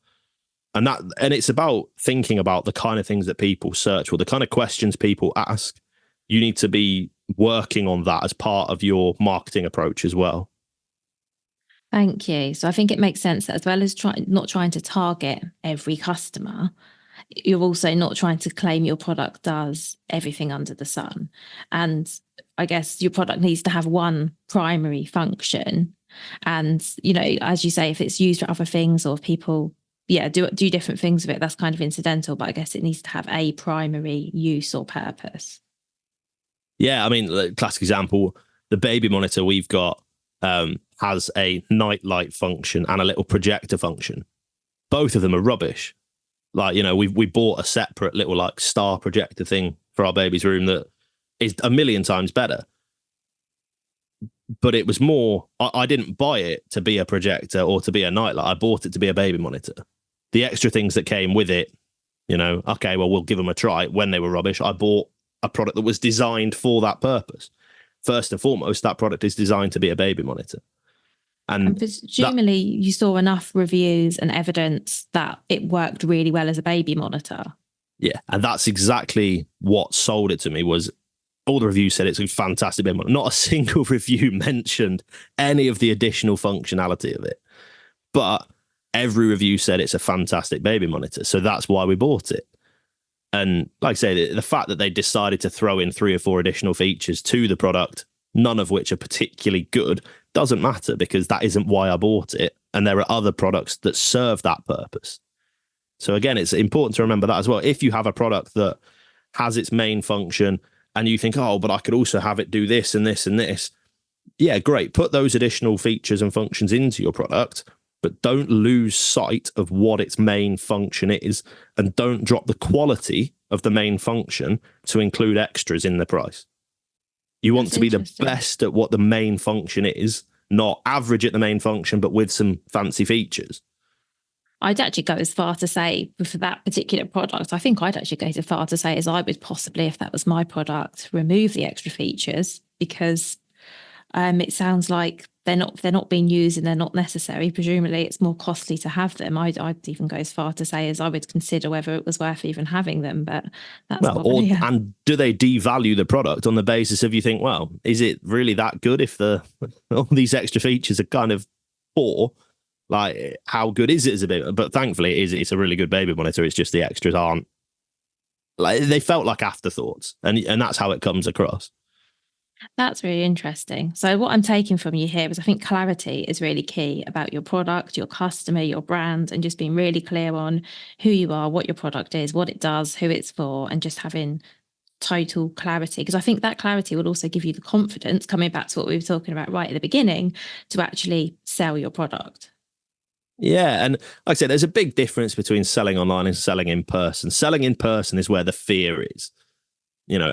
And it's about thinking about the kind of things that people search for, the kind of questions people ask. You need to be working on that as part of your marketing approach as well. Thank you. So I think it makes sense that as well as not trying to target every customer, you're also not trying to claim your product does everything under the sun. And I guess your product needs to have one primary function. And, as you say, if it's used for other things, or if people do different things with it, that's kind of incidental, but I guess it needs to have a primary use or purpose. Yeah, I mean, classic example, the baby monitor we've got has a night light function and a little projector function. Both of them are rubbish. Like, we bought a separate little like star projector thing for our baby's room that is a million times better. But it was more, I didn't buy it to be a projector or to be a nightlight. I bought it to be a baby monitor. The extra things that came with it, okay, well, we'll give them a try. When they were rubbish, I bought a product that was designed for that purpose. First and foremost, that product is designed to be a baby monitor. And presumably you saw enough reviews and evidence that it worked really well as a baby monitor. Yeah, and that's exactly what sold it to me. Was all the reviews said it's a fantastic baby monitor. Not a single review mentioned any of the additional functionality of it. But every review said it's a fantastic baby monitor. So that's why we bought it. And like I say, the fact that they decided to throw in 3 or 4 additional features to the product, none of which are particularly good, doesn't matter, because that isn't why I bought it. And there are other products that serve that purpose. So again, it's important to remember that as well. If you have a product that has its main function and you think, oh, but I could also have it do this and this and this. Yeah, great. Put those additional features and functions into your product, but don't lose sight of what its main function is, and don't drop the quality of the main function to include extras in the price. You want to be the best at what the main function is, not average at the main function, but with some fancy features. I'd actually go as far to say, for that particular product, I think I'd actually go as far to say as I would possibly, if that was my product, remove the extra features, because it sounds like they're not being used and they're not necessary. Presumably it's more costly to have them. I'd even go as far to say as I would consider whether it was worth even having them, but that's probably, and do they devalue the product on the basis of, you think, well, is it really that good if all these extra features are kind of poor? Like, how good is it as a baby? But thankfully it's a really good baby monitor. It's just the extras aren't, like, they felt like afterthoughts, and that's how it comes across. That's really interesting. So what I'm taking from you here is I think clarity is really key about your product, your customer, your brand, and just being really clear on who you are, what your product is, what it does, who it's for, and just having total clarity. Because I think that clarity will also give you the confidence, coming back to what we were talking about right at the beginning, to actually sell your product. Yeah, and like I said, there's a big difference between selling online and selling in person. Selling in person is where the fear is.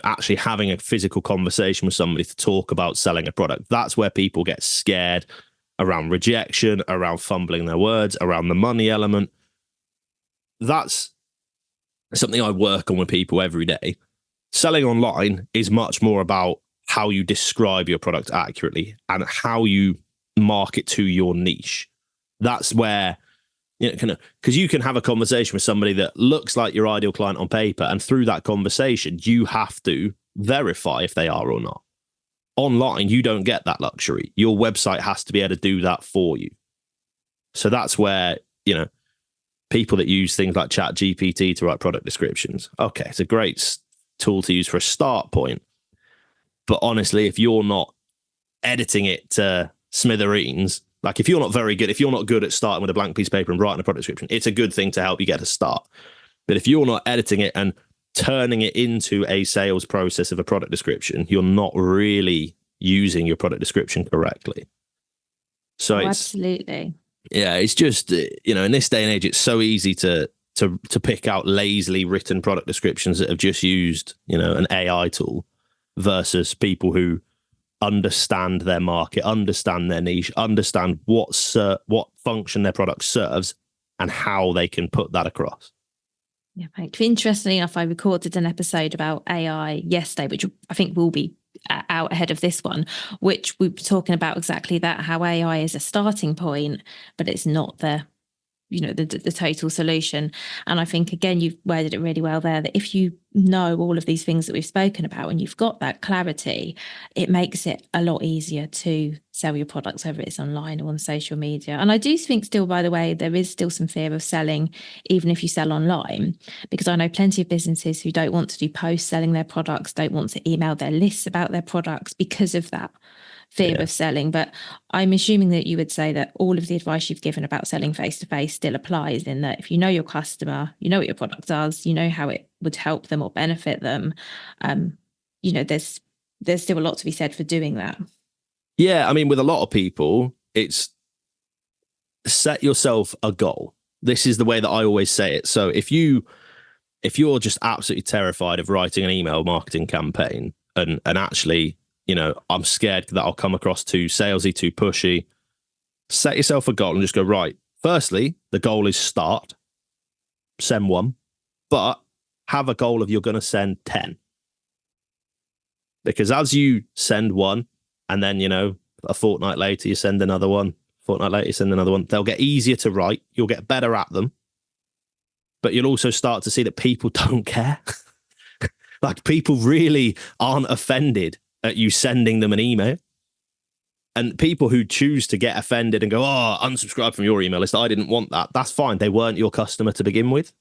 Actually having a physical conversation with somebody to talk about selling a product. That's where people get scared around rejection, around fumbling their words, around the money element. That's something I work on with people every day. Selling online is much more about how you describe your product accurately and how you market to your niche. That's where, because you can have a conversation with somebody that looks like your ideal client on paper, and through that conversation, you have to verify if they are or not. Online, you don't get that luxury. Your website has to be able to do that for you. So that's where, people that use things like Chat GPT to write product descriptions. Okay, it's a great tool to use for a start point. But honestly, if you're not editing it to smithereens, like if you're not good at starting with a blank piece of paper and writing a product description, it's a good thing to help you get a start. But if you're not editing it and turning it into a sales process of a product description, you're not really using your product description correctly. So absolutely. Yeah, it's just, in this day and age, it's so easy to pick out lazily written product descriptions that have just used, an AI tool versus people who understand their market, understand their niche, understand what function their product serves and how they can put that across. Yeah, interestingly enough, I recorded an episode about AI yesterday, which I think will be out ahead of this one, which we were talking about exactly that, how AI is a starting point, but it's not the total solution. And I think, again, you've worded it really well there, that if you know all of these things that we've spoken about and you've got that clarity, it makes it a lot easier to sell your products, whether it's online or on social media. And I do think still, by the way, there is still some fear of selling, even if you sell online, because I know plenty of businesses who don't want to do posts selling their products, don't want to email their lists about their products because of that fear of selling. But I'm assuming that you would say that all of the advice you've given about selling face-to-face still applies, in that if you know your customer, you know what your product does, you know how it would help them or benefit them, there's still a lot to be said for doing that. Yeah, I mean, with a lot of people, it's set yourself a goal. This is the way that I always say it. So if you're just absolutely terrified of writing an email marketing campaign and actually, I'm scared that I'll come across too salesy, too pushy, set yourself a goal and just go, right, firstly, the goal is start, send one, but have a goal of you're going to send 10. Because as you send one, and then, a fortnight later, you send another one, fortnight later, you send another one, they'll get easier to write, you'll get better at them, but you'll also start to see that people don't care. Like, people really aren't offended at you sending them an email. And people who choose to get offended and go, oh, unsubscribe from your email list, I didn't want that, that's fine. They weren't your customer to begin with.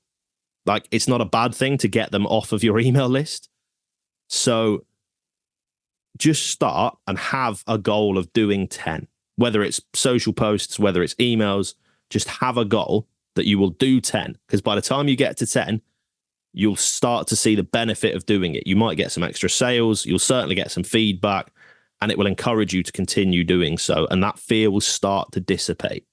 Like, it's not a bad thing to get them off of your email list. So just start and have a goal of doing 10, whether it's social posts, whether it's emails, just have a goal that you will do 10. Because by the time you get to 10, you'll start to see the benefit of doing it. You might get some extra sales. You'll certainly get some feedback, and it will encourage you to continue doing so. And that fear will start to dissipate.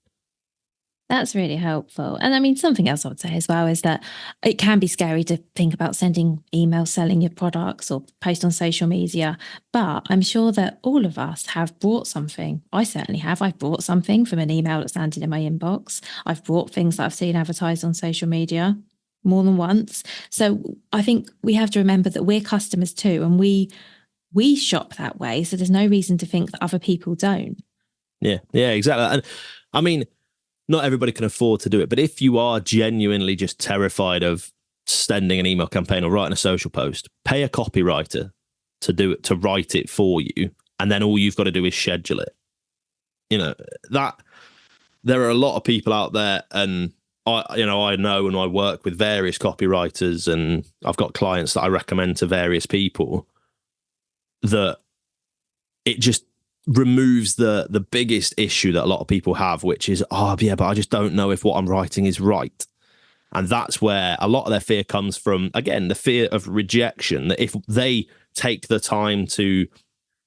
That's really helpful. And I mean, something else I would say as well is that it can be scary to think about sending emails, selling your products or post on social media. But I'm sure that all of us have brought something. I certainly have. I've brought something from an email that's landed in my inbox. I've brought things that I've seen advertised on social media more than once. So I think we have to remember that we're customers too, and we shop that way. So there's no reason to think that other people don't. Yeah, exactly. And I mean, not everybody can afford to do it, but if you are genuinely just terrified of sending an email campaign or writing a social post, pay a copywriter to do it, to write it for you, and then all you've got to do is schedule it. That there are a lot of people out there, and I know, and I work with various copywriters, and I've got clients that I recommend to various people, that it just removes the biggest issue that a lot of people have, which is, but I just don't know if what I'm writing is right. And that's where a lot of their fear comes from. Again, the fear of rejection, that if they take the time to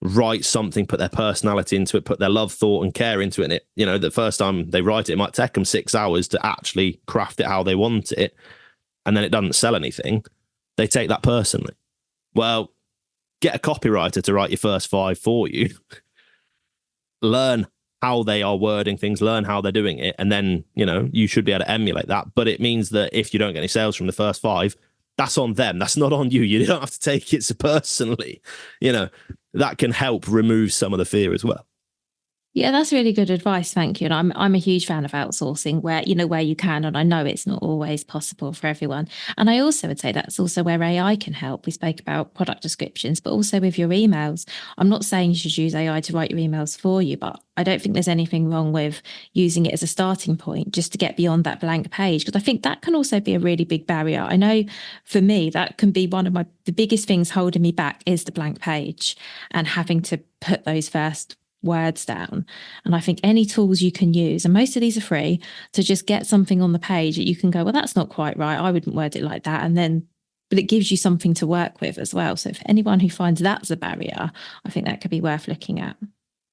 write something, put their personality into it, put their love, thought and care into it, and it, the first time they write it, it might take them 6 hours to actually craft it how they want it, and then it doesn't sell anything, they take that personally. Well, get a copywriter to write your first 5 for you. Learn how they are wording things, learn how they're doing it, and then, you should be able to emulate that. But it means that if you don't get any sales from the first 5, that's on them. That's not on you. You don't have to take it so personally. That can help remove some of the fear as well. Yeah, that's really good advice. Thank you. And I'm a huge fan of outsourcing where, where you can, and I know it's not always possible for everyone. And I also would say that's also where AI can help. We spoke about product descriptions, but also with your emails. I'm not saying you should use AI to write your emails for you, but I don't think there's anything wrong with using it as a starting point just to get beyond that blank page. Because I think that can also be a really big barrier. I know for me, that can be one of the biggest things holding me back is the blank page and having to put those first words down. And I think any tools you can use, and most of these are free, to just get something on the page that you can go, well, that's not quite right. I wouldn't word it like that. And then, but it gives you something to work with as well. So for anyone who finds that's a barrier, I think that could be worth looking at.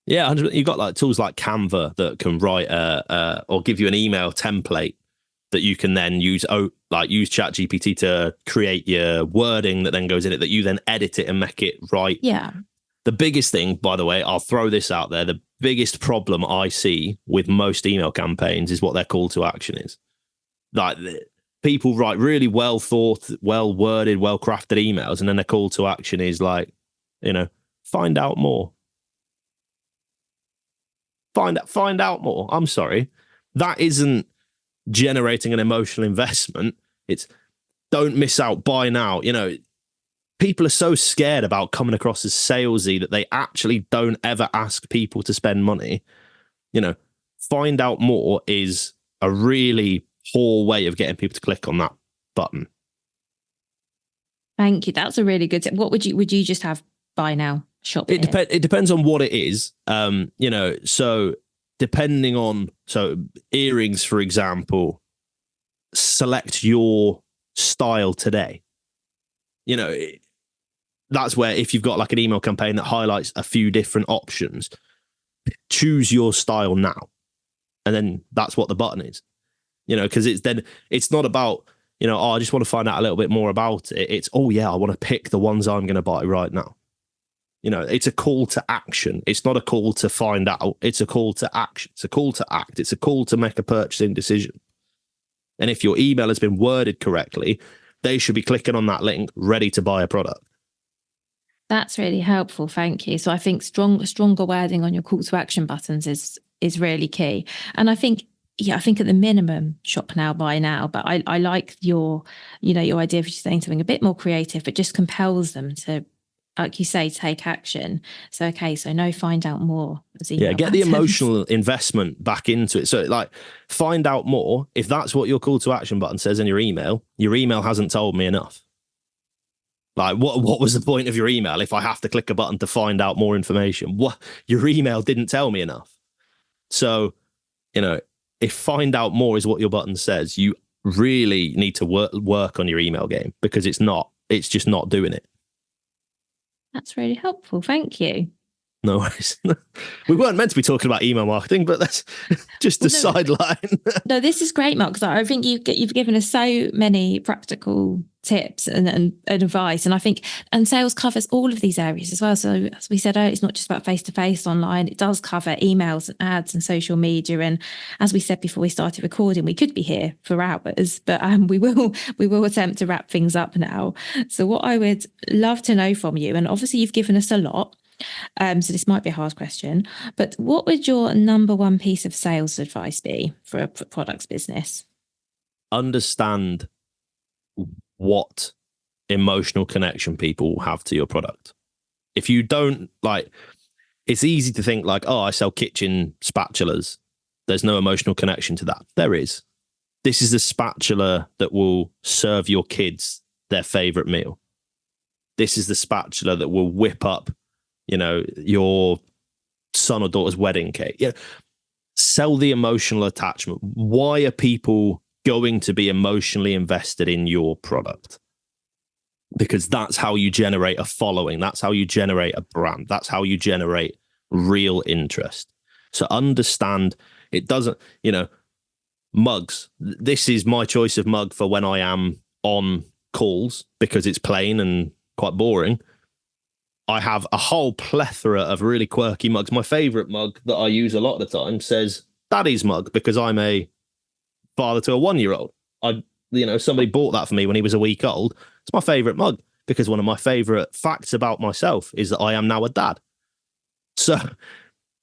Yeah, you've got like tools like Canva that can write or give you an email template that you can then use ChatGPT to create your wording that then goes in it, that you then edit it and make it right. Yeah. The biggest thing, by the way, I'll throw this out there. The biggest problem I see with most email campaigns is what their call to action is. Like, people write really well thought, well worded, well crafted emails, and then their call to action is like, find out more. Find out more. I'm sorry. That isn't generating an emotional investment. It's don't miss out, buy now. People are so scared about coming across as salesy that they actually don't ever ask people to spend money. Find out more is a really poor way of getting people to click on that button. Thank you. That's a really good tip. What would you just have buy now, shop here? It depends on what it is. So depending on, earrings, for example, select your style today. That's where, if you've got like an email campaign that highlights a few different options, choose your style now. And then that's what the button is, because it's not about, I just want to find out a little bit more about it. It's, oh yeah, I want to pick the ones I'm going to buy right now. It's a call to action. It's not a call to find out. It's a call to action. It's a call to act. It's a call to make a purchasing decision. And if your email has been worded correctly, they should be clicking on that link ready to buy a product. That's really helpful. Thank you. So I think stronger wording on your call to action buttons is really key. And I think at the minimum, shop now, buy now. But I like your idea of just saying something a bit more creative, but just compels them to, like you say, take action. So, okay, so no, find out more. Yeah, get the emotional investment back into it. So like, find out more. If that's what your call to action button says in your email hasn't told me enough. Like, what was the point of your email if I have to click a button to find out more information? What, your email didn't tell me enough. So, if find out more is what your button says, you really need to work on your email game, because it's just not doing it. That's really helpful. Thank you. No worries. We weren't meant to be talking about email marketing, but that's just a sideline. No, this is great, Mark, because I think you've given us so many practical tips and advice. And I think, and sales covers all of these areas as well. So as we said earlier, it's not just about face-to-face online. It does cover emails and ads and social media. And as we said before we started recording, we could be here for hours, but we will attempt to wrap things up now. So what I would love to know from you, and obviously you've given us a lot, so this might be a hard question, but what would your number one piece of sales advice be for a products business? Understand what emotional connection people have to your product. If you don't, it's easy to think like, oh, I sell kitchen spatulas. There's no emotional connection to that. There is. This is the spatula that will serve your kids their favorite meal. This is the spatula that will whip up your son or daughter's wedding cake. Yeah. Sell the emotional attachment. Why are people going to be emotionally invested in your product? Because that's how you generate a following. That's how you generate a brand. That's how you generate real interest. So understand it doesn't, mugs. This is my choice of mug for when I am on calls, because it's plain and quite boring. I have a whole plethora of really quirky mugs. My favorite mug that I use a lot of the time says Daddy's mug, because I'm a father to a 1-year-old. Somebody bought that for me when he was a week old. It's my favorite mug, because one of my favorite facts about myself is that I am now a dad. So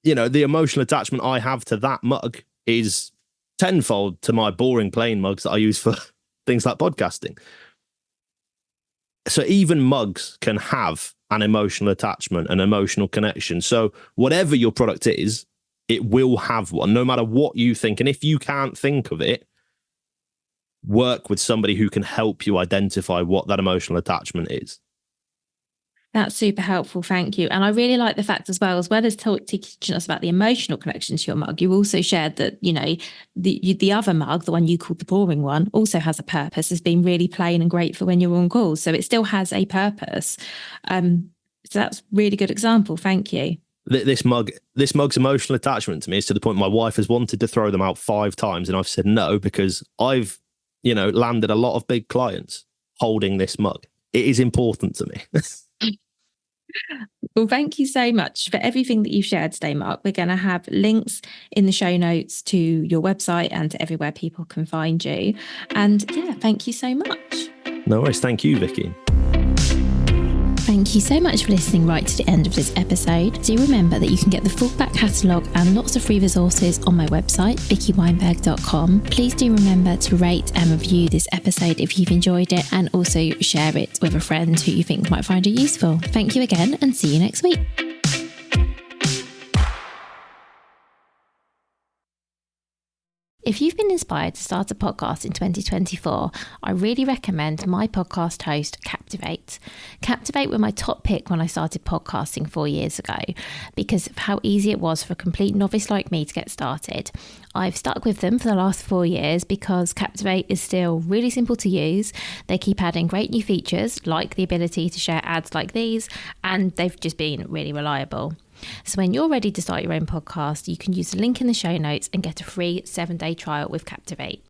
the emotional attachment I have to that mug is tenfold to my boring plain mugs that I use for things like podcasting. So even mugs can have an emotional attachment, an emotional connection. So whatever your product is, it will have one, no matter what you think. And if you can't think of it, work with somebody who can help you identify what that emotional attachment is. That's super helpful. Thank you. And I really like the fact as well as teaching us about the emotional connection to your mug, you also shared that, the other mug, the one you called the boring one, also has a purpose, has been really plain and great for when you're on calls. So it still has a purpose. So that's a really good example. Thank you. This mug's emotional attachment to me is to the point my wife has wanted to throw them out 5 times. And I've said no, because I've, landed a lot of big clients holding this mug. It is important to me. Well, thank you so much for everything that you've shared today, Mark. We're going to have links in the show notes to your website and to everywhere people can find you. And yeah, thank you so much. No worries. Thank you, Vicky. Thank you so much for listening right to the end of this episode. Do remember that you can get the full back catalogue and lots of free resources on my website, vickyweinberg.com. Please do remember to rate and review this episode if you've enjoyed it, and also share it with a friend who you think might find it useful. Thank you again, and see you next week. If you've been inspired to start a podcast in 2024, I really recommend my podcast host, Captivate. Captivate were my top pick when I started podcasting 4 years ago because of how easy it was for a complete novice like me to get started. I've stuck with them for the last 4 years because Captivate is still really simple to use. They keep adding great new features like the ability to share ads like these, and they've just been really reliable. So when you're ready to start your own podcast, you can use the link in the show notes and get a free 7-day trial with Captivate.